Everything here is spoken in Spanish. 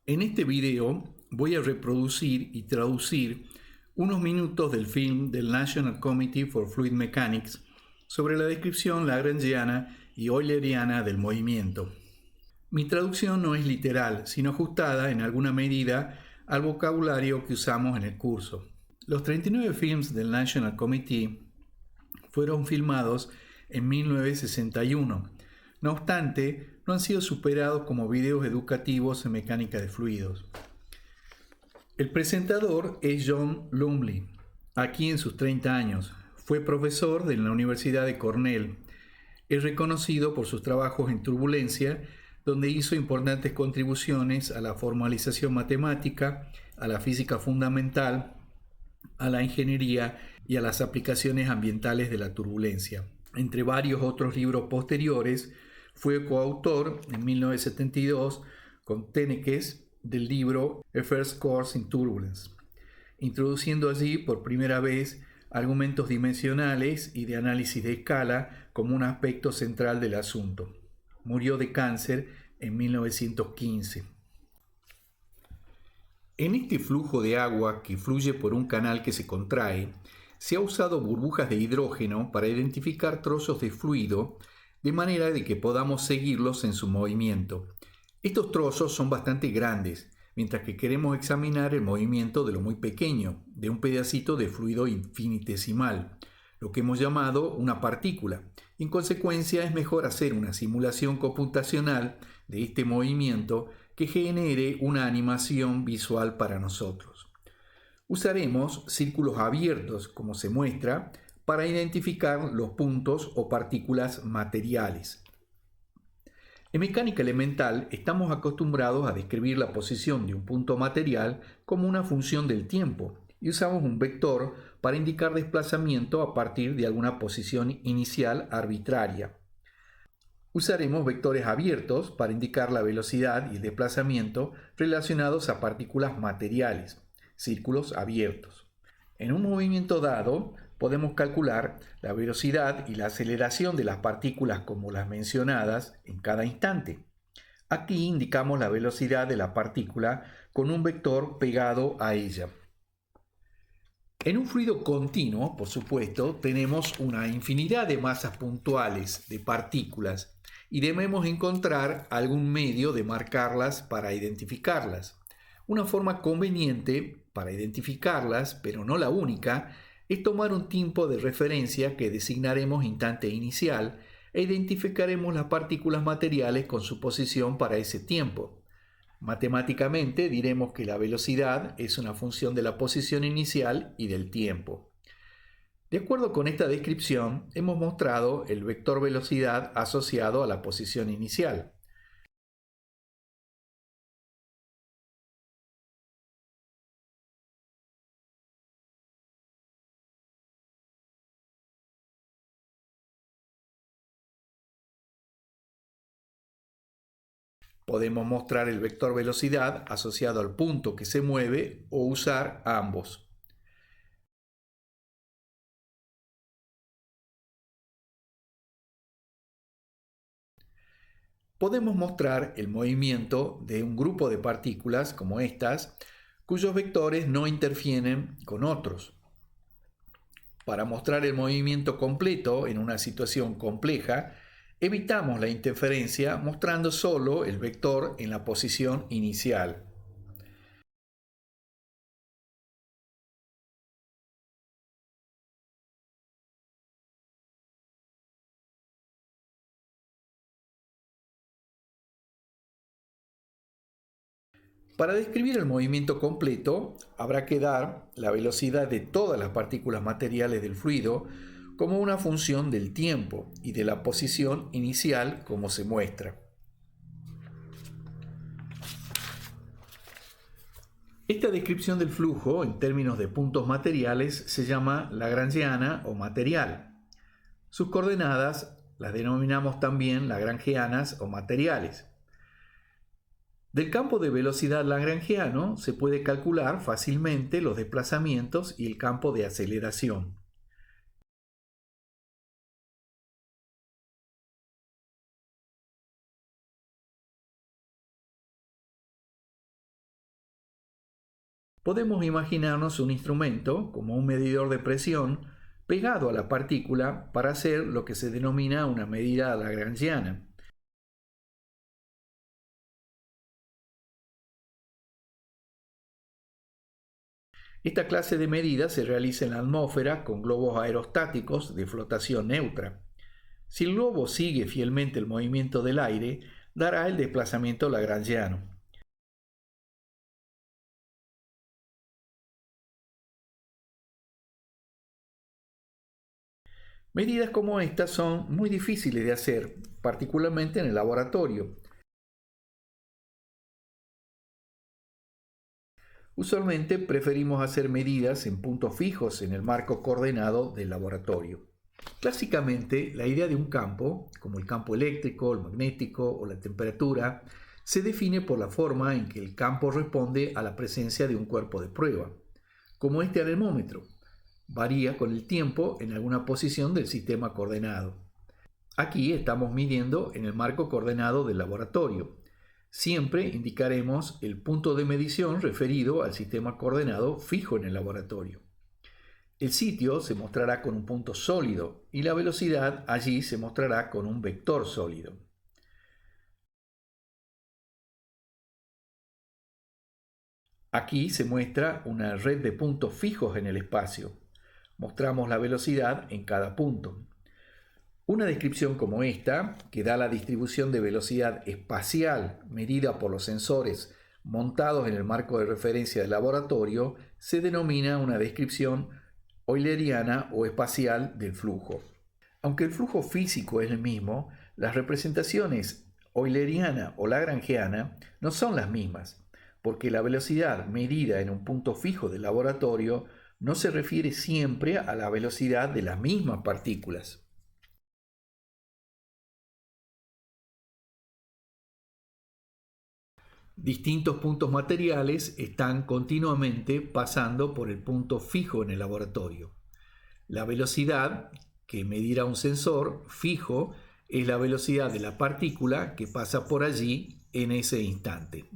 En este video voy a reproducir y traducir unos minutos del film del National Committee for Fluid Mechanics sobre la descripción lagrangiana y euleriana del movimiento. Mi traducción no es literal, sino ajustada en alguna medida al vocabulario que usamos en el curso. Los 39 films del National Committee fueron filmados en 1961. No obstante, no han sido superados como videos educativos en mecánica de fluidos. El presentador es John Lumley, aquí en sus 30 años. Fue profesor de la Universidad de Cornell. Es reconocido por sus trabajos en turbulencia, donde hizo importantes contribuciones a la formalización matemática, a la física fundamental, a la ingeniería y a las aplicaciones ambientales de la turbulencia. Entre varios otros libros posteriores, fue coautor en 1972 con Tennekes del libro A First Course in Turbulence, introduciendo allí por primera vez argumentos dimensionales y de análisis de escala como un aspecto central del asunto. Murió de cáncer en 1915. En este flujo de agua que fluye por un canal que se contrae, se ha usado burbujas de hidrógeno para identificar trozos de fluido de manera de que podamos seguirlos en su movimiento. Estos trozos son bastante grandes, mientras que queremos examinar el movimiento de lo muy pequeño, de un pedacito de fluido infinitesimal, lo que hemos llamado una partícula. En consecuencia, es mejor hacer una simulación computacional de este movimiento que genere una animación visual para nosotros. Usaremos círculos abiertos, como se muestra, para identificar los puntos o partículas materiales. En mecánica elemental estamos acostumbrados a describir la posición de un punto material como una función del tiempo y usamos un vector para indicar desplazamiento a partir de alguna posición inicial arbitraria. Usaremos vectores abiertos para indicar la velocidad y el desplazamiento relacionados a partículas materiales, círculos abiertos. En un movimiento dado, podemos calcular la velocidad y la aceleración de las partículas como las mencionadas en cada instante. Aquí indicamos la velocidad de la partícula con un vector pegado a ella. En un fluido continuo, por supuesto, tenemos una infinidad de masas puntuales de partículas y debemos encontrar algún medio de marcarlas para identificarlas. Una forma conveniente para identificarlas, pero no la única, es tomar un tiempo de referencia que designaremos instante inicial e identificaremos las partículas materiales con su posición para ese tiempo. Matemáticamente diremos que la velocidad es una función de la posición inicial y del tiempo. De acuerdo con esta descripción, hemos mostrado el vector velocidad asociado a la posición inicial. Podemos mostrar el vector velocidad asociado al punto que se mueve o usar ambos. Podemos mostrar el movimiento de un grupo de partículas como estas, cuyos vectores no interfieren con otros. Para mostrar el movimiento completo en una situación compleja, evitamos la interferencia mostrando solo el vector en la posición inicial. Para describir el movimiento completo, habrá que dar la velocidad de todas las partículas materiales del fluido como una función del tiempo y de la posición inicial como se muestra. Esta descripción del flujo en términos de puntos materiales se llama lagrangiana o material. Sus coordenadas las denominamos también lagrangianas o materiales. Del campo de velocidad lagrangiano se puede calcular fácilmente los desplazamientos y el campo de aceleración. podemos imaginarnos un instrumento, como un medidor de presión, pegado a la partícula para hacer lo que se denomina una medida lagrangiana. Esta clase de medida se realiza en la atmósfera con globos aerostáticos de flotación neutra. Si el globo sigue fielmente el movimiento del aire, dará el desplazamiento lagrangiano. Medidas como estas son muy difíciles de hacer, particularmente en el laboratorio. Usualmente preferimos hacer medidas en puntos fijos en el marco coordenado del laboratorio. Clásicamente, la idea de un campo, como el campo eléctrico, el magnético o la temperatura, se define por la forma en que el campo responde a la presencia de un cuerpo de prueba, como este anemómetro. Varía con el tiempo en alguna posición del sistema coordenado. Aquí estamos midiendo en el marco coordenado del laboratorio. Siempre indicaremos el punto de medición referido al sistema coordenado fijo en el laboratorio. El sitio se mostrará con un punto sólido y la velocidad allí se mostrará con un vector sólido. Aquí se muestra una red de puntos fijos en el espacio. Mostramos la velocidad en cada punto. Una descripción como esta, que da la distribución de velocidad espacial medida por los sensores montados en el marco de referencia del laboratorio, se denomina una descripción euleriana o espacial del flujo. Aunque el flujo físico es el mismo, las representaciones euleriana o lagrangiana no son las mismas, porque la velocidad medida en un punto fijo del laboratorio no se refiere siempre a la velocidad de las mismas partículas. Distintos puntos materiales están continuamente pasando por el punto fijo en el laboratorio. La velocidad que medirá un sensor fijo es la velocidad de la partícula que pasa por allí en ese instante.